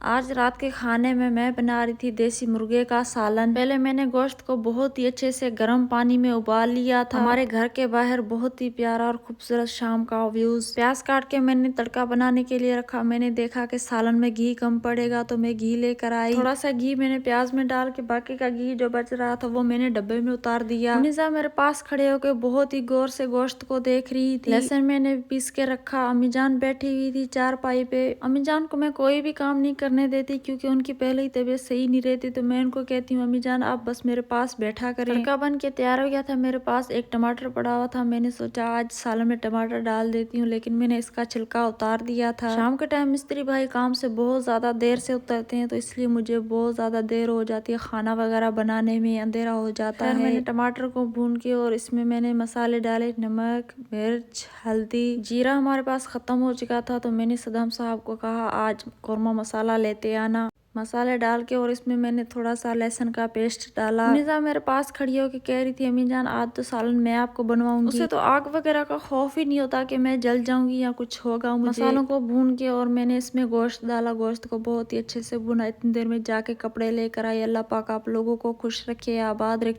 आज रात के खाने में मैं बना रही थी देसी मुर्गे का सालन। पहले मैंने गोश्त को बहुत ही अच्छे से गर्म पानी में उबाल लिया था। हमारे घर के बाहर बहुत ही प्यारा और खूबसूरत शाम का व्यूज। प्याज काट के मैंने तड़का बनाने के लिए रखा। मैंने देखा कि सालन में घी कम पड़ेगा तो मैं घी लेकर आई। थोड़ा सा घी मैंने प्याज में डाल के बाकी का घी जो बच रहा था वो मैंने डब्बे में उतार दिया। निजा मेरे पास खड़े होकर बहुत ही गौर से गोश्त को देख रही थी। लहसुन मैंने पीस के रखा। अम्मी जान बैठी हुई थी चारपाई पे। अम्मी जान को मैं कोई भी काम नहीं करने देती क्योंकि उनकी पहले ही तबीयत सही नहीं रहती, तो मैं उनको कहती हूँ अम्मी जान आप बस मेरे पास बैठा करें। तड़का बन के तैयार हो गया था। मेरे पास एक टमाटर पड़ा हुआ था। मैंने सोचा आज सालन में टमाटर डाल देती हूँ, लेकिन मैंने इसका छिलका उतार दिया था। शाम के टाइम मिस्त्री भाई काम से बहुत ज्यादा देर से उतरते हैं, तो इसलिए मुझे बहुत ज्यादा देर हो जाती है। खाना वगैरह बनाने में अंधेरा हो जाता है। मैंने टमाटर को भून के और इसमें मैंने मसाले डाले, नमक, मिर्च, हल्दी, जीरा हमारे पास खत्म हो चुका था, तो मैंने सदाम साहब को कहा आज कौरमा मसाला लेते आना। मसाले डाल के और इसमें मैंने थोड़ा सा लहसुन का पेस्ट डाला। निजा मेरे पास खड़ी होकर कह रही थी अम्मी जान आज तो सालन मैं आपको बनवाऊंगी। उसे तो आग वगैरह का खौफ ही नहीं होता कि मैं जल जाऊंगी या कुछ होगा मुझे। मसालों को भून के और मैंने इसमें गोश्त डाला। गोश्त को बहुत ही अच्छे से भुना। इतनी देर में जाके कपड़े लेकर आई। अल्लाह पाक आप लोगों को खुश रखे, आबाद रखे।